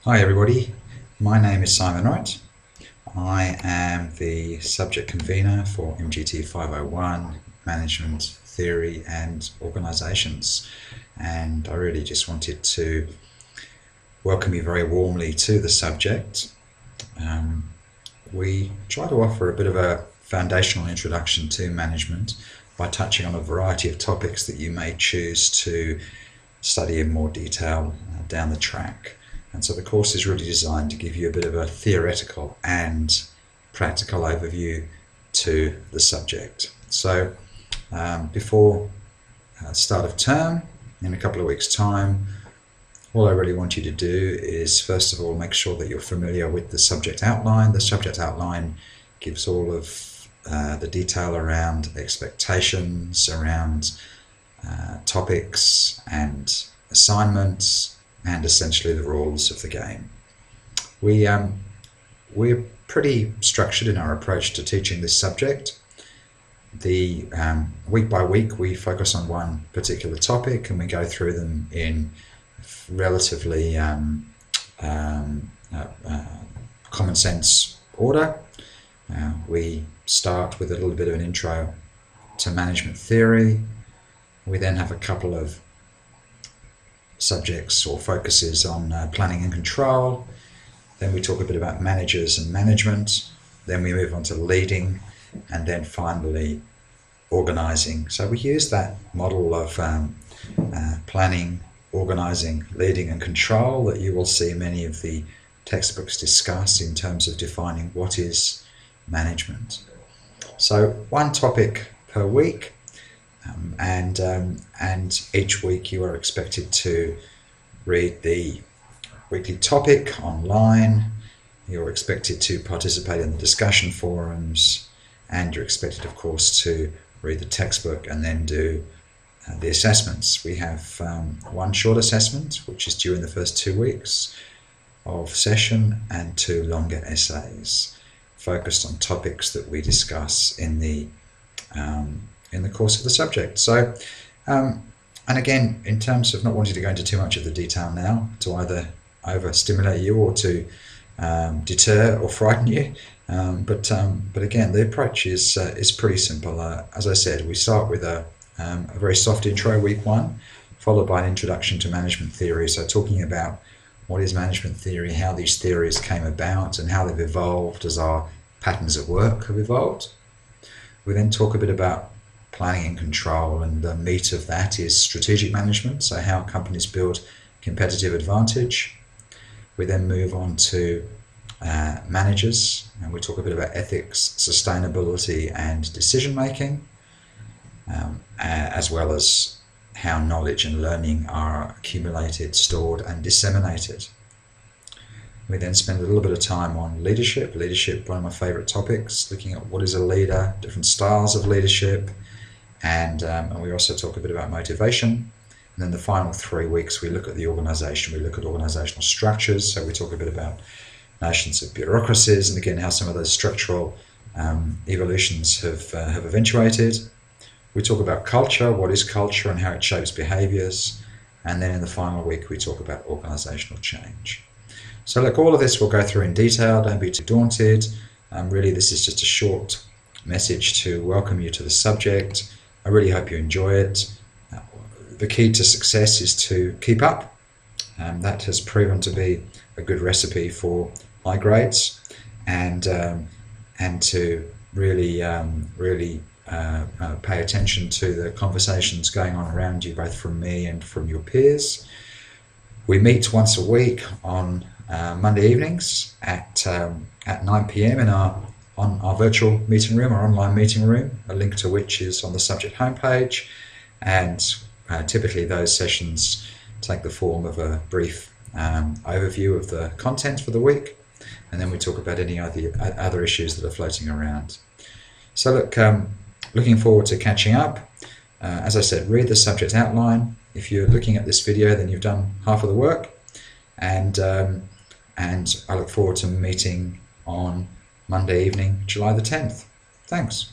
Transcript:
Hi everybody, my name is Simon Wright. I am the subject convener for MGT501, Management Theory and Organisations, and I really just wanted to welcome you very warmly to the subject. We try to offer a bit of a foundational introduction to management by touching on a variety of topics that you may choose to study in more detail down the track. And so the course is really designed to give you a bit of a theoretical and practical overview to the subject. So before start of term, in a couple of weeks' time, all I really want you to do is first of all make sure that you're familiar with the subject outline. The subject outline gives all of the detail around expectations, around topics and assignments, and essentially the rules of the game. We're pretty structured in our approach to teaching this subject. Week by week we focus on one particular topic and we go through them in relatively common sense order. We start with a little bit of an intro to management theory. We then have a couple of subjects or focuses on planning and control. Then we talk a bit about managers and management. Then we move on to leading, and then finally organising. So we use that model of planning, organising, leading and control that you will see many of the textbooks discuss in terms of defining what is management. So one topic per week. And each week you are expected to read the weekly topic online. You're expected to participate in the discussion forums, and you're expected, of course, to read the textbook and then do the assessments. We have one short assessment, which is due in the first 2 weeks of session, and 2 longer essays focused on topics that we discuss in the course of the subject. So, and again, in terms of not wanting to go into too much of the detail now, to either overstimulate you or to deter or frighten you, but again, the approach is pretty simple. As I said, we start with a very soft intro, week 1, followed by an introduction to management theory. So talking about what is management theory, how these theories came about, and how they've evolved as our patterns of work have evolved. We then talk a bit about planning and control, and the meat of that is strategic management, so how companies build competitive advantage. We then move on to managers, and we talk a bit about ethics, sustainability and decision making, as well as how knowledge and learning are accumulated, stored and disseminated. We then spend a little bit of time on leadership. Leadership, one of my favourite topics, looking at what is a leader, different styles of leadership, and we also talk a bit about motivation. And then the final 3 weeks we look at the organisation, we look at organisational structures, so we talk a bit about notions of bureaucracies and again how some of those structural evolutions have eventuated. We talk about culture, what is culture and how it shapes behaviours, and then in the final week we talk about organisational change. So look, all of this we'll go through in detail, don't be too daunted. Really this is just a short message to welcome you to the subject. I really hope you enjoy it. The key to success is to keep up. That has proven to be a good recipe for high grades, and to really pay attention to the conversations going on around you, both from me and from your peers. We meet once a week on Monday evenings at 9 p.m. on our virtual meeting room, our online meeting room, a link to which is on the subject homepage. And typically those sessions take the form of a brief overview of the content for the week, and then we talk about any other issues that are floating around. So look, looking forward to catching up. As I said, read the subject outline. If you're looking at this video, then you've done half of the work, and I look forward to meeting on Monday evening, July the 10th. Thanks.